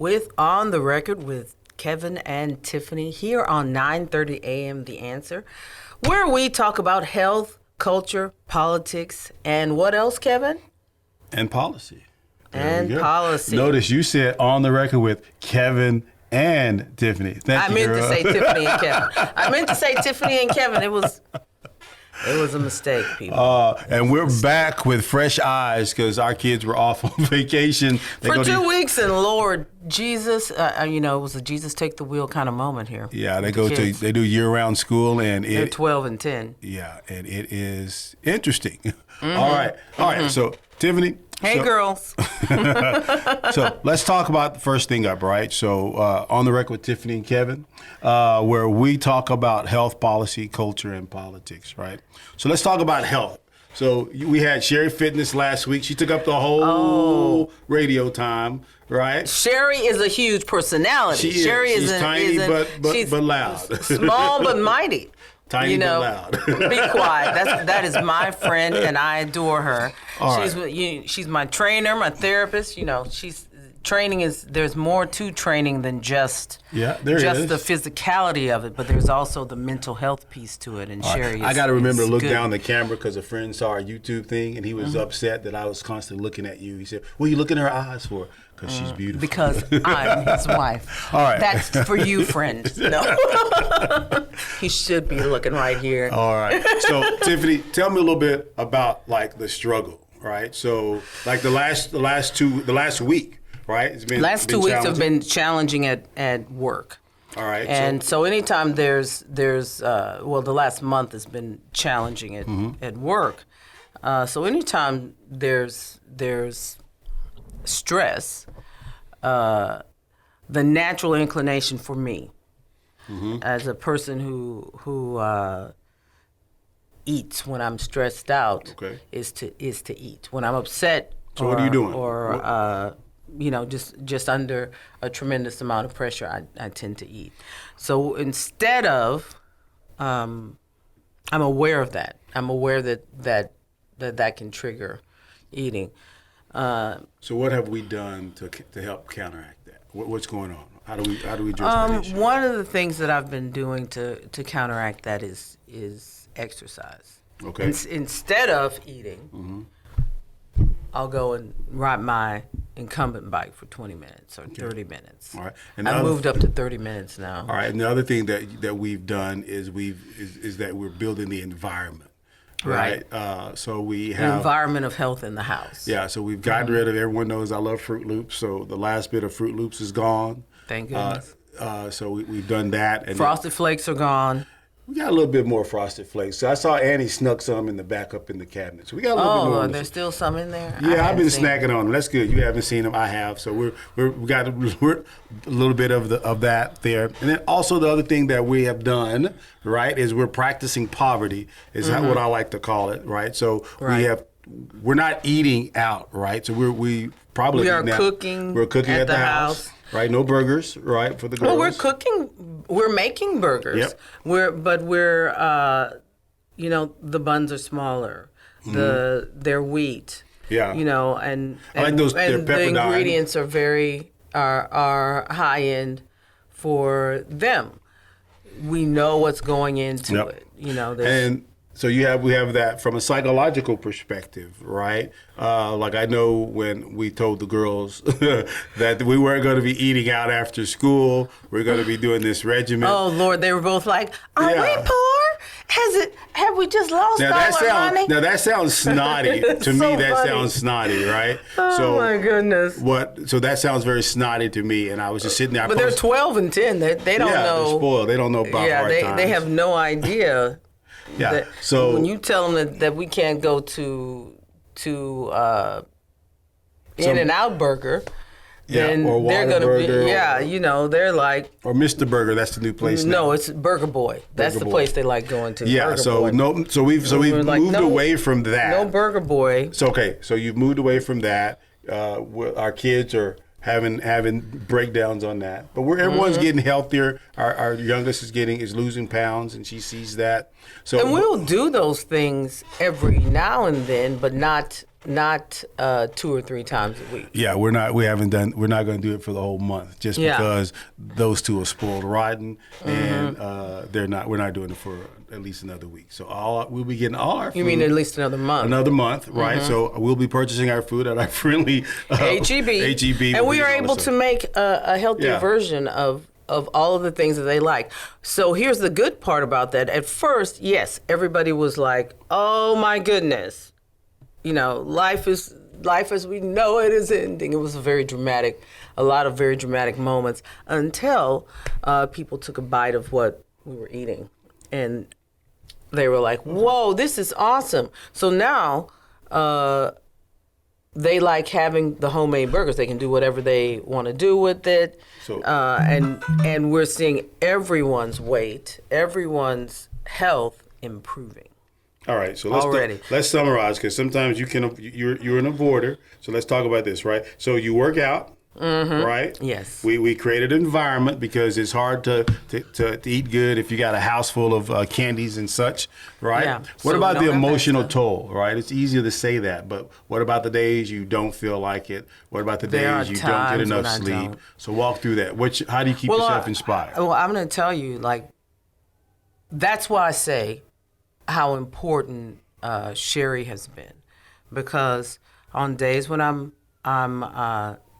with On the Record with Kevin and Tiffany here on 9:30 a.m. The Answer, where we talk about health, culture, politics, and what else, Kevin? And policy. And policy. Notice you said On the Record with Kevin and Tiffany. Thank you, I meant girl. to say Tiffany and Kevin. I meant to say Tiffany and Kevin. It was a mistake, people. And we're back with fresh eyes because our kids were off on vacation. For 2 weeks, and Lord Jesus, it was a Jesus take the wheel kind of moment here. Yeah, they do year-round school, and they're 12 and 10. Yeah, and it is interesting. Mm-hmm. All right. So Tiffany. Hey, girls. So let's talk about the first thing up, right? So On the Record with Tiffany and Kevin, where we talk about health policy, culture, and politics, right? So let's talk about health. So we had Sherry Fitness last week. She took up the whole radio time, right? Sherry is a huge personality. She's tiny but loud. Small but mighty. Tiny but loud. Be quiet. That is my friend, and I adore her. She's my trainer, my therapist. There's more to training than just the physicality of it, but there's also the mental health piece to it. And Sherry, I got to remember to look down the camera because a friend saw our YouTube thing, and he was upset that I was constantly looking at you. He said, "What are you looking in her eyes for?" Because she's beautiful. Because I'm his wife. All right. That's for you, friend. No. He should be looking right here. All right. So, Tiffany, tell me a little bit about the struggle, right? So, the last week, right? It's been last 2 weeks have been challenging at work. All right. And so anytime there's the last month has been challenging at work. So anytime there's stress, the natural inclination for me, as a person who eats when I'm stressed out, is to eat. When I'm upset, so what are you doing? Or just under a tremendous amount of pressure, I tend to eat. So instead of, I'm aware of that. I'm aware that can trigger eating. So what have we done to help counteract that? What's going on? How do we address that issue? One of the things that I've been doing to counteract that is exercise. Okay. Instead of eating, I'll go and ride my incumbent bike for 20 minutes or 30 minutes. All right. And I've moved up to 30 minutes now. All right. And the other thing that we've done is that we're building the environment. Right. So we have an environment of health in the house. Yeah. So we've gotten rid of. Everyone knows I love Fruit Loops. So the last bit of Fruit Loops is gone. Thank goodness. So we've done that. And Frosted Flakes are gone. We got a little bit more Frosted Flakes. So I saw Annie snuck some in the back up in the cabinet. So we got a little bit more. Oh, there's still some in there? Yeah, I've been snacking on them. That's good. You haven't seen them. I have. So we got a little bit of that there. And then also the other thing that we have done, right, is we're practicing poverty. Is that what I like to call it, right? So we're not eating out, right? So we are cooking. We're cooking at the house. Right, no burgers, right, for the girls. Well, we're cooking. We're making burgers. Yep. The buns are smaller. They're wheat. Yeah. And I like those. And the ingredients are high end for them. We know what's going into it. And so we have that from a psychological perspective, right? I know when we told the girls that we weren't going to be eating out after school, we're going to be doing this regimen. Oh Lord, they were both like, "Are we poor? Have we just lost all our money?" Now that sounds snotty to me. That funny. sounds snotty, right? Oh my goodness. So that sounds very snotty to me, and I was just sitting there. But they're 12 and 10. They don't know. They're spoiled. They don't know about hard times. They have no idea. Yeah. So when you tell them that we can't go to In-N-Out Burger, then or they're going to be they're like, or Mr. Burger. That's the new place now. No, it's Burger Boy. That's the place they like going to. Yeah. Burger Boy. We've moved away from that. No Burger Boy. So you've moved away from that. Our kids are having breakdowns on that. But everyone's getting healthier. Our youngest is losing pounds, and she sees that. So and we'll do those things every now and then, but not 2 or 3 times a week. Yeah, we're not going to do it for the whole month just because those two are spoiled rotten, and we're not doing it for at least another week. So we'll be getting all our food. You mean at least another month? Another month, right? So we'll be purchasing our food at our friendly HEB. And we are able to make a healthier version of all of the things that they like. So here's the good part about that. At first, yes, everybody was like, oh my goodness, life as we know it is ending. It was a lot of very dramatic moments until people took a bite of what we were eating. And they were like, whoa, this is awesome. So now they like having the homemade burgers. They can do whatever they want to do with it. So, and we're seeing everyone's weight, everyone's health improving. All right, so let's summarize, because sometimes you're an avoider. So let's talk about this, right? So you work out, right? Yes. We created an environment because it's hard to eat good if you got a house full of candies and such, right? Yeah. What about the emotional toll, right? It's easier to say that, but what about the days you don't feel like it? What about the days you don't get enough sleep? So walk through that. How do you keep yourself inspired? Well, I'm going to tell you, that's why I say how important Sherry has been, because on days when I'm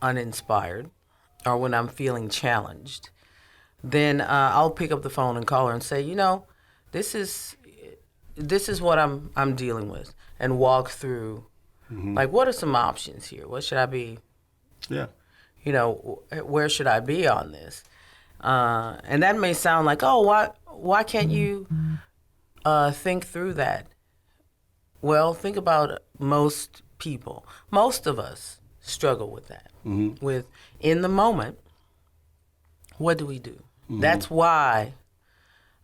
uninspired or when I'm feeling challenged, then I'll pick up the phone and call her and say, this is what I'm dealing with, and walk through what are some options here? What should I be? Yeah. Where should I be on this? And that may sound like, oh, why can't you think through that? Well, think about most people. Most of us struggle with that. With in the moment, what do we do? That's why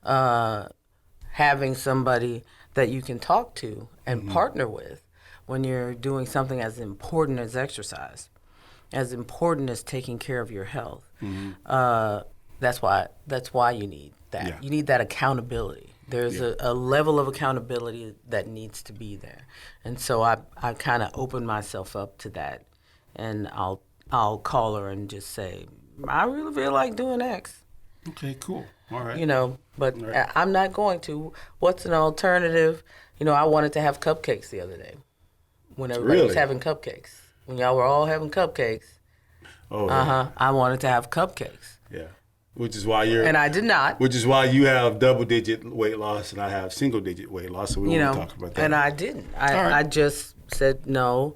having somebody that you can talk to and partner with when you're doing something as important as exercise, as important as taking care of your health, that's why you need that. Yeah. You need that accountability. There's a level of accountability that needs to be there. And so I kind of open myself up to that, and I'll call her and just say, I really feel like doing X. Okay, cool. All right. But right. I'm not going to. What's an alternative? I wanted to have cupcakes the other day when everybody was having cupcakes. When y'all were all having cupcakes. Oh. I wanted to have cupcakes. Yeah. Which is why and I did not. Which is why you have double-digit weight loss and I have single-digit weight loss. So we won't talk about that. And I didn't. I just said no.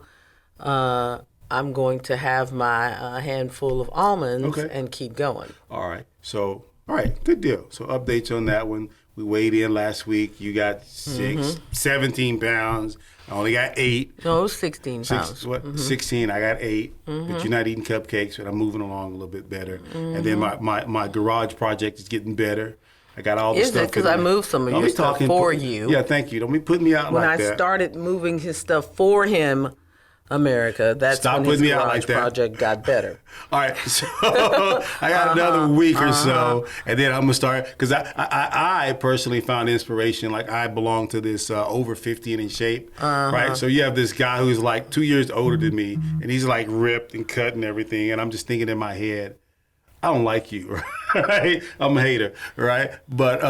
I'm going to have my handful of almonds and keep going. All right. So, good deal. So updates on that one. We weighed in last week. You got 17 pounds. I only got 8. No, it was 16 pounds. 16. I got 8. But you're not eating cupcakes, but I'm moving along a little bit better. And then my garage project is getting better. I got all the stuff. Is it? Because I moved some of your stuff for you. Yeah, thank you. Don't be putting me out like that. When I started moving his stuff for him, America, that's when his garage project got better. All right, so I got another week or so, and then I'm gonna start, because I personally found inspiration. Like, I belong to this over 50 and in shape, right? So you have this guy who's like 2 years older than me, and he's like ripped and cut and everything, and I'm just thinking in my head, I don't like you, right? I'm a hater, right? But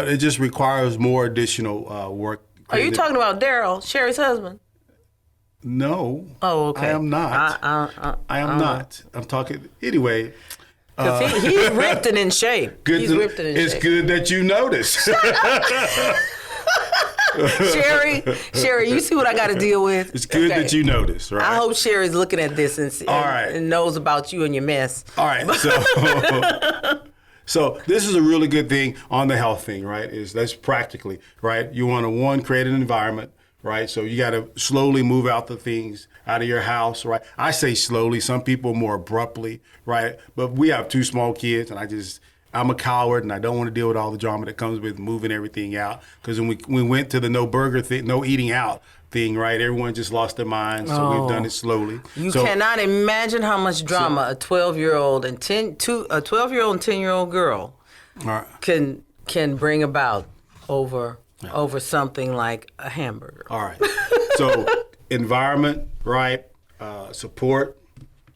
it just requires more additional work. Are you talking about Daryl, Sherry's husband? No. Oh, okay. I am not. I am not. I'm talking anyway. Because he's ripped and in shape. It's good that you notice. Sherry, you see what I got to deal with? It's good that you notice, right? I hope Sherry's looking at this and knows about you and your mess. All right. So this is a really good thing on the health thing, right? That's practically, right? You want to, create an environment. Right, so you got to slowly move out the things out of your house, right? I say slowly. Some people more abruptly, right? But we have 2 small kids, and I'm a coward and I don't want to deal with all the drama that comes with moving everything out. Because when we went to the no burger thing, no eating out thing, right? Everyone just lost their minds. So we've done it slowly. You cannot imagine how much drama a 12-year-old and 10-year-old girl can bring about over something like a hamburger. All right. So environment, right? Support,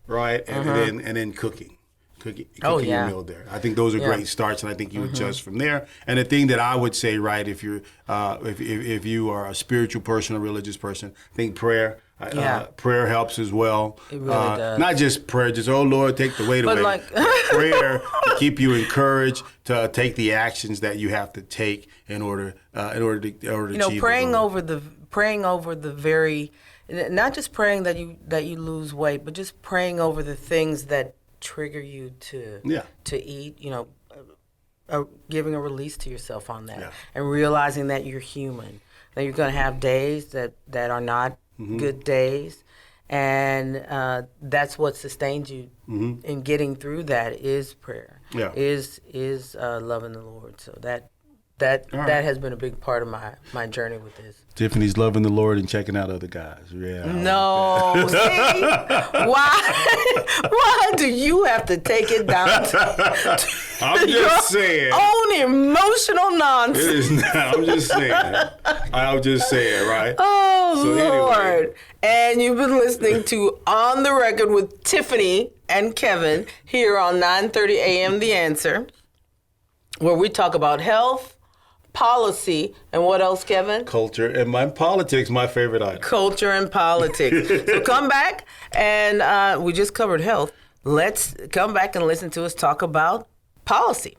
right? And then cooking your meal there. I think those are great starts, and I think you adjust from there. And the thing that I would say, right, if you're if you are a spiritual person, a religious person, I think prayer. Prayer helps as well. It really does. Not just prayer, just oh Lord, take the weight away. Like prayer to keep you encouraged to take the actions that you have to take in order to achieve. Praying over the very, not just praying that you lose weight, but just praying over the things that trigger you to eat. Giving a release to yourself on that, and realizing that you're human, that you're going to have days that are not good days, and that's what sustains you in getting through that is prayer. Is loving the Lord. So that has been a big part of my journey with this. Tiffany's loving the Lord and checking out other guys. Yeah. No, see, why do you have to take it down to I'm just saying. Own emotional nonsense? It is not. I'm just saying, right? Oh, so Lord. Anyway. And you've been listening to On the Record with Tiffany and Kevin here on 9:30 a.m. The Answer, where we talk about health, policy, and what else, Kevin? Culture and politics, my favorite item. Culture and politics. So come back, and we just covered health. Let's come back and listen to us talk about policy.